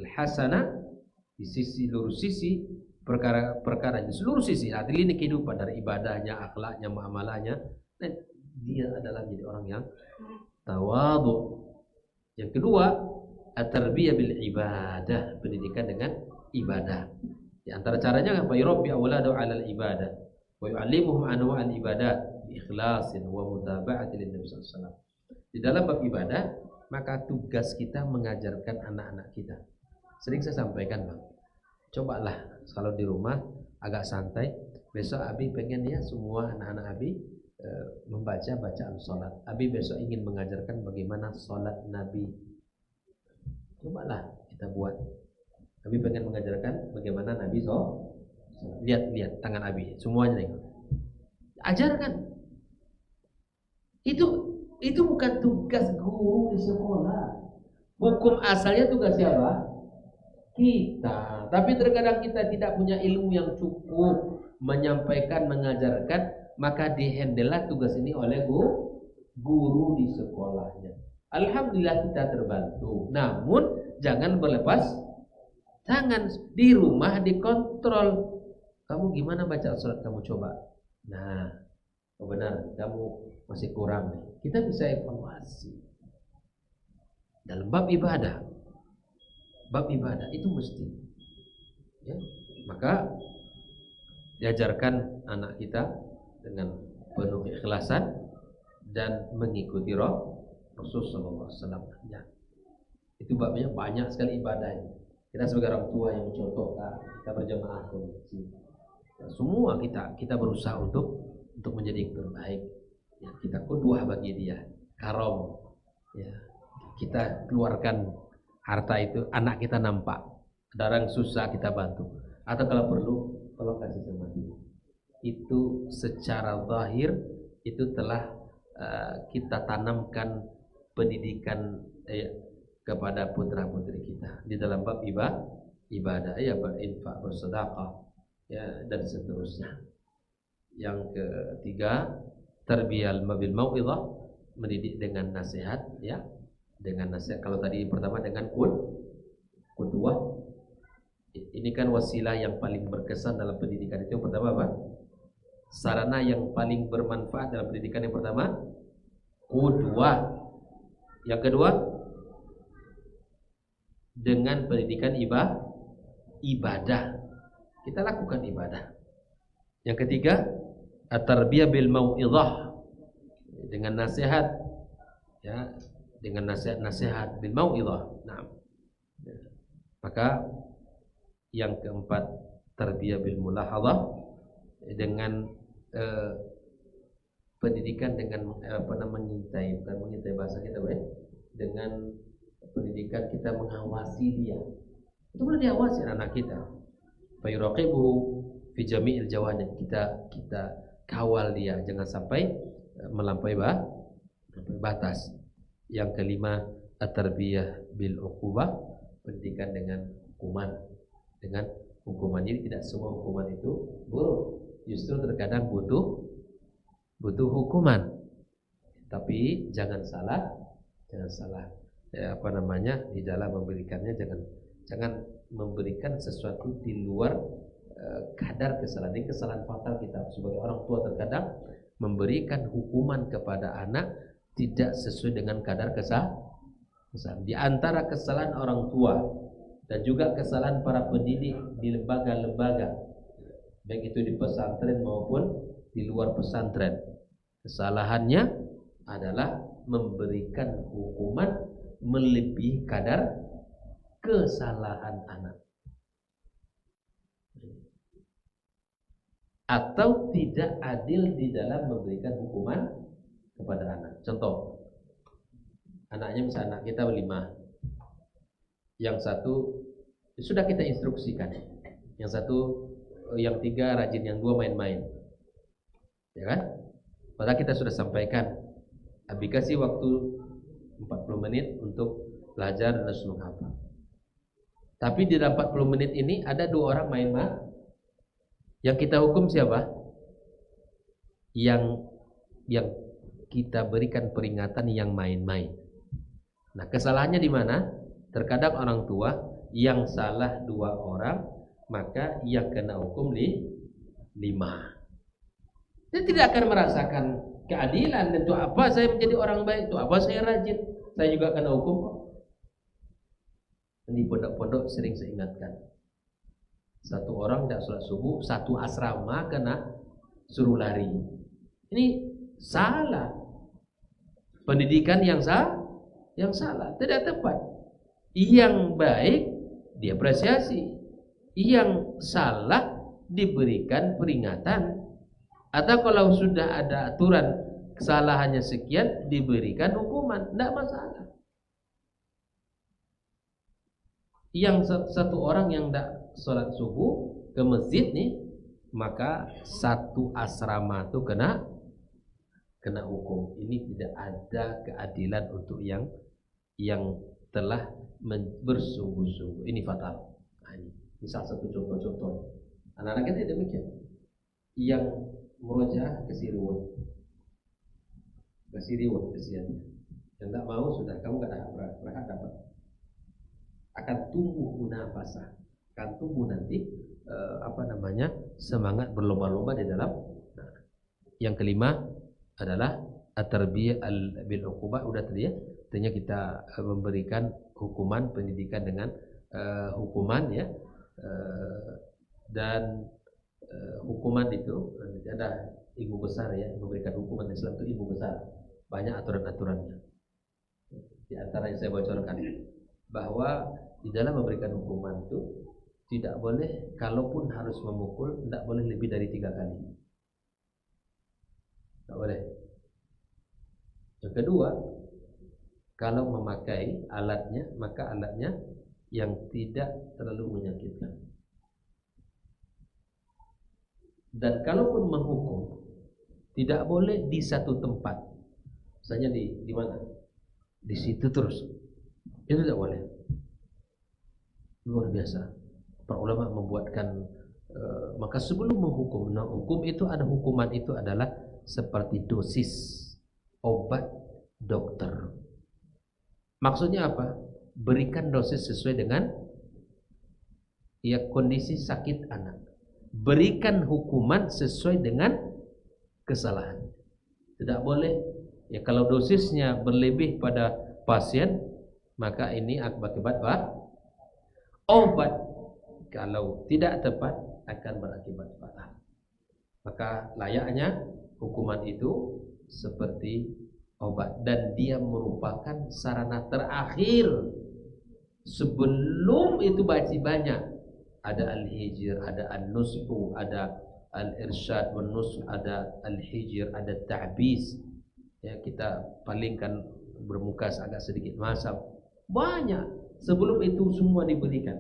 al-hasanah di sisi lurus sisi, perkara di seluruh sisi, ini kehidupan dari ibadahnya, akhlaknya, muamalahnya, dan dia adalah menjadi orang yang tawadhu. Yang kedua, at-tarbiyah bil ibadah, pendidikan dengan ibadah. Di antara caranya apa? Yurabbi awladahu 'alal ibadah wa yu'allimuhum anwa'al ibadat bi ikhlasin wa mutaba'ati lin nabi sallallahu alaihi wasallam. Di dalam bab ibadah, maka tugas kita mengajarkan anak-anak kita. Sering saya sampaikan, Bang, cobalah kalau di rumah agak santai. Besok Abi pengen ya semua anak-anak Abi membaca bacaan sholat. Abi besok ingin mengajarkan bagaimana sholat Nabi. Cobalah kita buat. Abi pengen mengajarkan bagaimana Nabi sholat. Lihat tangan Abi, semuanya ikut. Ajarkan. Itu bukan tugas guru di sekolah. Hukum asalnya tugas siapa? Kita. Tapi terkadang kita tidak punya ilmu yang cukup menyampaikan, mengajarkan, maka dihandlelah tugas ini oleh guru di sekolahnya. Alhamdulillah kita terbantu. Namun jangan berlepas tangan. Di rumah dikontrol. Kamu gimana baca surat kamu, coba. Nah, benar kamu masih kurang nih. Kita bisa evaluasi. Dalam bab ibadah itu mesti, ya, maka diajarkan anak kita dengan penuh ikhlasan dan mengikuti Rasul sallallahu alaihi wasallam. Ya. Itu babnya banyak sekali ibadahnya. Kita sebagai orang tua yang mencontohkan, kita berjamaah ke masjid. Ya, semua kita berusaha untuk menjadi yang terbaik. Ya, kita qudwah bagi dia, karom. Ya, kita keluarkan harta itu, anak kita nampak ada orang susah kita bantu, atau kalau perlu tolong kasih sama dia. Itu secara zahir itu telah kita tanamkan pendidikan kepada putra-putri kita di dalam bab ibadah, ya, berinfak, bersedekah, ya, dan seterusnya. Yang ketiga, tarbiyal bil mau'izah, mendidik dengan nasihat, ya, dengan nasihat. Kalau tadi pertama dengan qudwah, ini kan wasilah yang paling berkesan dalam pendidikan itu. Yang pertama apa? Sarana yang paling bermanfaat dalam pendidikan yang pertama qudwah. Yang kedua dengan pendidikan ibadah. Kita lakukan ibadah. Yang ketiga, at-tarbiyah bil mau'izah, dengan nasihat, ya, dengan nasihat bil mau'izah. Nah, maka yang keempat, tarbiyah bil mulahadzah, dengan pendidikan dengan mengintai, bukan mengintai bahasa kita, dengan pendidikan kita mengawasi dia. Itu boleh diawasi anak kita. Fa yuraqibuhu fi jami'il jawanib. Kita kawal dia, jangan sampai melampaui batas. Yang kelima, at-tarbiyah bil uqubah, pendidikan dengan hukuman. Jadi tidak semua hukuman itu buruk. Justru terkadang butuh hukuman. Tapi jangan salah di dalam memberikannya, jangan memberikan sesuatu di luar kadar kesalahan. Ini kesalahan fatal kita sebagai orang tua, terkadang memberikan hukuman kepada anak tidak sesuai dengan kadar kesalahan. Di antara kesalahan orang tua dan juga kesalahan para pendidik di lembaga-lembaga, baik itu di pesantren maupun di luar pesantren, kesalahannya adalah memberikan hukuman melebihi kadar kesalahan anak, atau tidak adil di dalam memberikan hukuman kepada anak. Contoh, anaknya misalnya anak kita 5, yang satu sudah kita instruksikan, yang 3 rajin, yang 2 main-main, ya kan? Padahal kita sudah sampaikan, Abi kasih waktu 40 menit untuk belajar dan harus menghafal. Tapi di dalam 40 menit ini ada 2 orang main-main. Yang kita hukum siapa? Yang kita berikan peringatan yang main-main. Nah, kesalahannya di mana? Terkadang orang tua yang salah 2 orang, maka yang kena hukum 5. Dia tidak akan merasakan keadilan. Dan itu apa saya menjadi orang baik, itu apa saya rajin, saya juga kena hukum. Di pondok-pondok sering saya ingatkan, 1 orang tidak sholat subuh, 1 asrama kena suruh lari. Ini salah. Pendidikan yang salah, tidak tepat. Yang baik diapresiasi, yang salah diberikan peringatan. Atau kalau sudah ada aturan kesalahannya sekian, diberikan hukuman, tidak masalah. Yang 1 orang yang tidak sholat subuh ke masjid nih, maka 1 asrama itu kena hukum. Ini tidak ada keadilan untuk yang telah bersungguh-sungguh. Ini fatal. Nah, ini salah satu contoh-contoh. Anak-anak kita demikian. Yang meroja kasih reward kesiannya. Yang tak mau sudah, kamu gak ada berhak dapat. Akan tumbuh munafasah, akan tumbuh nanti semangat berlomba-lomba di dalam. Nah, yang kelima adalah at-tarbiyah bil uqubah. Udah tadi ya, artinya kita memberikan hukuman, pendidikan dengan hukuman, ya, dan hukuman itu ada ilmu besar, ya, memberikan hukuman Islam itu ilmu besar, banyak aturan-aturannya. Di antara yang saya bocorkan, bahwa di dalam memberikan hukuman itu tidak boleh, kalaupun harus memukul, tidak boleh lebih dari 3 kali. Tidak boleh. Yang kedua, kalau memakai alatnya, maka alatnya yang tidak terlalu menyakitkan. Dan kalaupun menghukum, tidak boleh di satu tempat. Misalnya di mana? Di situ terus. Itu tidak boleh. Luar biasa. Para ulama membuatkan maka sebelum menghukum, nah, hukum itu ada, hukuman itu adalah seperti dosis obat dokter. Maksudnya apa? Berikan dosis sesuai dengan kondisi sakit anak. Berikan hukuman sesuai dengan kesalahan. Tidak boleh kalau dosisnya berlebih pada pasien, maka ini akibat obat kalau tidak tepat akan berakibat fatal. Maka layaknya hukuman itu seperti obat, dan dia merupakan sarana terakhir. Sebelum itu masih banyak, ada al-hijr, ada an-nushu, ada al-irsyad wan-nush, ada al-hijr, ada ta'bis. Ya, kita palingkan bermuka agak sedikit masam. Banyak. Sebelum itu semua diberikan.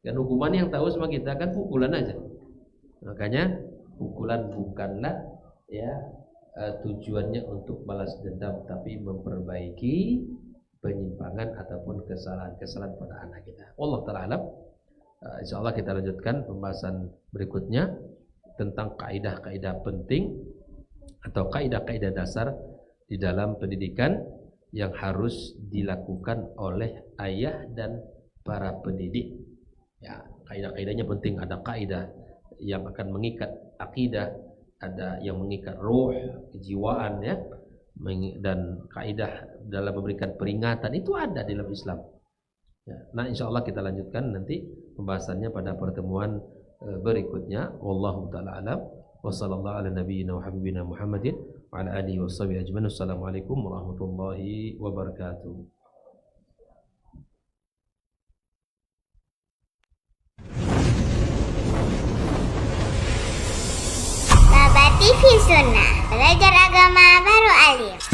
Dan hukuman yang tahu sama kita kan pukulan aja. Makanya pukulan bukanlah ya tujuannya untuk balas dendam, tapi memperbaiki penyimpangan ataupun kesalahan-kesalahan pada anak kita. Wallahu ta'ala alam. Insyaallah kita lanjutkan pembahasan berikutnya tentang kaidah-kaidah penting atau kaidah-kaidah dasar di dalam pendidikan yang harus dilakukan oleh ayah dan para pendidik. Ya, kaidah-kaidahnya penting. Ada kaidah yang akan mengikat akidah, ada yang mengikat ruh, kejiwaan ya, dan kaidah dalam memberikan peringatan itu ada dalam Islam. Ya, nah insyaallah kita lanjutkan nanti pembahasannya pada pertemuan berikutnya. Wallahu taala alam. Wa sallallahu ala nabiyyina wa habibina Muhammadin wa ala alihi washabihi ajmain. Assalamualaikum warahmatullahi wabarakatuh. Baba TV Sunnah, belajar agama baru alim.